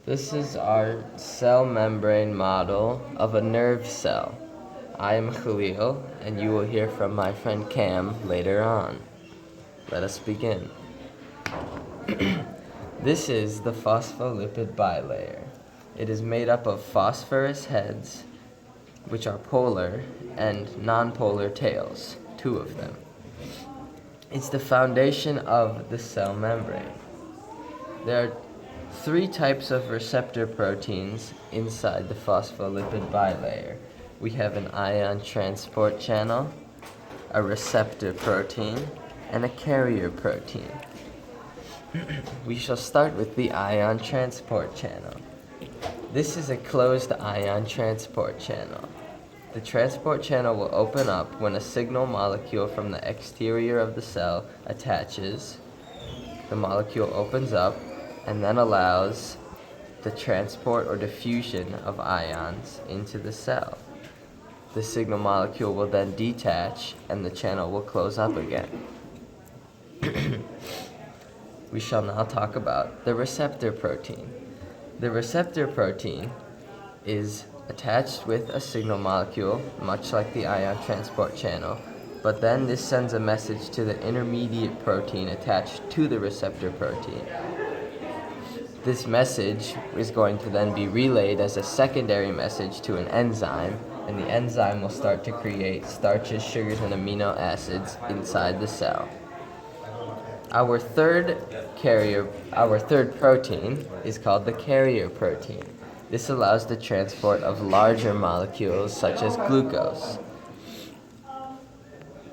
This is our cell membrane model of a nerve cell. I am Khalil, and you will hear from my friend Cam later on. Let us begin. This is the phospholipid bilayer. It is made up of phosphorus heads, which are polar, and nonpolar tails, two of them. It's the foundation of the cell membrane. There are three types of receptor proteins inside the phospholipid bilayer. We have an ion transport channel, a receptor protein, and a carrier protein. We shall start with the ion transport channel. This is a closed ion transport channel. The transport channel will open up when a signal molecule from the exterior of the cell attaches. The molecule opens up and then allows the transport or diffusion of ions into the cell. The signal molecule will then detach and the channel will close up again. We shall now talk about the receptor protein. The receptor protein is attached with a signal molecule, much like the ion transport channel, but then this sends a message to the intermediate protein attached to the receptor protein. This message is going to then be relayed as a secondary message to an enzyme, and the enzyme will start to create starches, sugars, and amino acids inside the cell. Our third protein is called the carrier protein. This allows the transport of larger molecules such as glucose.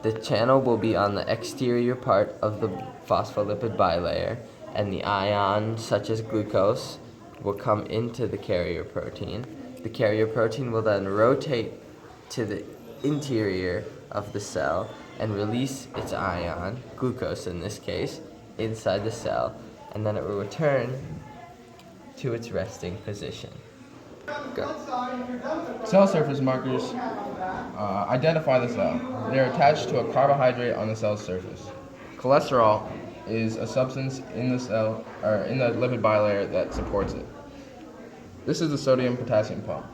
The channel will be on the exterior part of the phospholipid bilayer, and the ions such as glucose will come into the carrier protein. The carrier protein will then rotate to the interior of the cell and release its ion, glucose in this case, inside the cell, and then it will return to its resting position. Go. Cell surface markers identify the cell. They are attached to a carbohydrate on the cell's surface. Cholesterol is a substance in the cell or in the lipid bilayer that supports it. This is the sodium-potassium pump.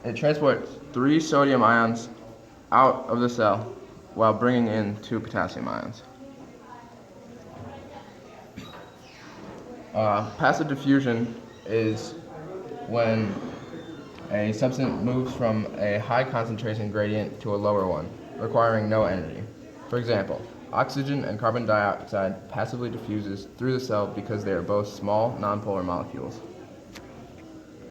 It transports 3 sodium ions out of the cell while bringing in 2 potassium ions. Passive diffusion is when a substance moves from a high concentration gradient to a lower one, requiring no energy. For example, oxygen and carbon dioxide passively diffuses through the cell because they are both small nonpolar molecules.